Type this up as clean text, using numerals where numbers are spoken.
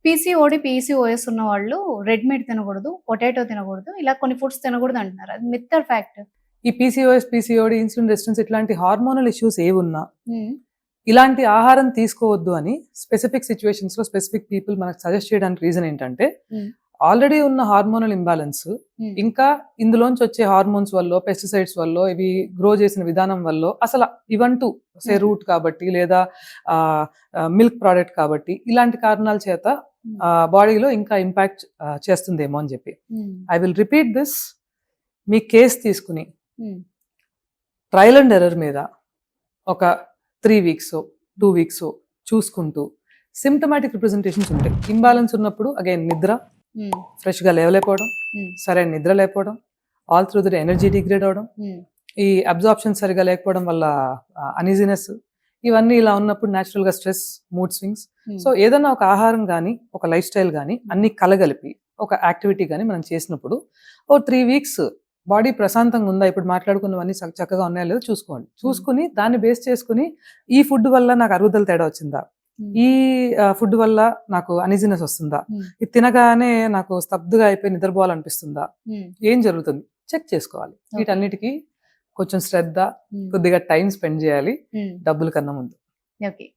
PCOD, PCOS ఉన్న వాళ్ళు red meat తినకూడదు, పొటాటో తినకూడదు, ఇలా కొన్ని ఫుడ్స్ తినకూడదు అంటున్నారు. అది మిత్ ఆర్ ఫ్యాక్ట్? ఈ పీసీఓఎస్, పీసీఓడి, ఇన్సులిన్ రెసిస్టెన్స్ ఇట్లాంటి హార్మోనల్ ఇష్యూస్ ఏవున్నా హ్మ్. ఇలాంటి ఆహారం తీసుకోవద్దు అని స్పెసిఫిక్ సిచ్యువేషన్స్ లో స్పెసిఫిక్ పీపుల్ మనకు సజెస్ట్ చేయడానికి రీజన్ ఏంటంటే హ్మ్. ఆల్రెడీ ఉన్న హార్మోనల్ ఇంబ్యాలెన్స్ హ్మ్. ఇంకా ఇందులోంచి వచ్చే హార్మోన్స్ వల్ల, పెస్టిసైడ్స్ వల్ల, ఇవి గ్రో చేసిన విధానం వల్ల, అసలు ఇవంటూ సే రూట్ కాబట్టి లేదా మిల్క్ ప్రోడక్ట్ కాబట్టి ఇలాంటి కారణాల చేత బాడీలో ఇంకా ఇంపాక్ట్ చేస్తుందేమో అని చెప్పి. I will repeat this. Me case తీసుకుని ట్రయల్ అండ్ ఎర్రర్ మీద ఒక 3 weeks 2 weeks చూసుకుంటూ సిమ్టమాటిక్ రిప్రజెంటేషన్స్ ఉంటాయి. ఇంబ్యాలెన్స్ ఉన్నప్పుడు అగైన్ నిద్ర, ఫ్రెష్గా లేవలేకపోవడం, సరైన నిద్ర లేకపోవడం, all through the energy degrade అవడం, ఈ అబ్జార్ప్షన్ సరిగా లేకపోవడం వల్ల అనీజినెస్, ఇవన్నీ ఇలా ఉన్నప్పుడు న్యాచురల్గా స్ట్రెస్, మూడ్ స్వింగ్స్. సో ఏదైనా ఒక ఆహారం కానీ, ఒక లైఫ్ స్టైల్ కానీ అన్ని కలగలిపి ఒక యాక్టివిటీ కానీ మనం చేసినప్పుడు 3 weeks బాడీ ప్రశాంతంగా ఉందా, ఇప్పుడు మాట్లాడుకున్నవన్నీ చక్కగా ఉన్నాయో లేదో చూసుకోండి. చూసుకుని దాన్ని బేస్ చేసుకుని ఈ ఫుడ్ వల్ల నాకు అరుగుదల తేడా వచ్చిందా, ఈ ఫుడ్ వల్ల నాకు అనీజినెస్ వస్తుందా, ఇది తినగానే నాకు స్తబ్దుగా అయిపోయి నిద్రపోవాలనిపిస్తుందా, ఏం జరుగుతుంది చెక్ చేసుకోవాలి. వీటన్నిటికీ కొంచెం శ్రద్ధ, కొద్దిగా టైం స్పెండ్ చేయాలి డబ్బుల కన్నా ముందు. ఓకే.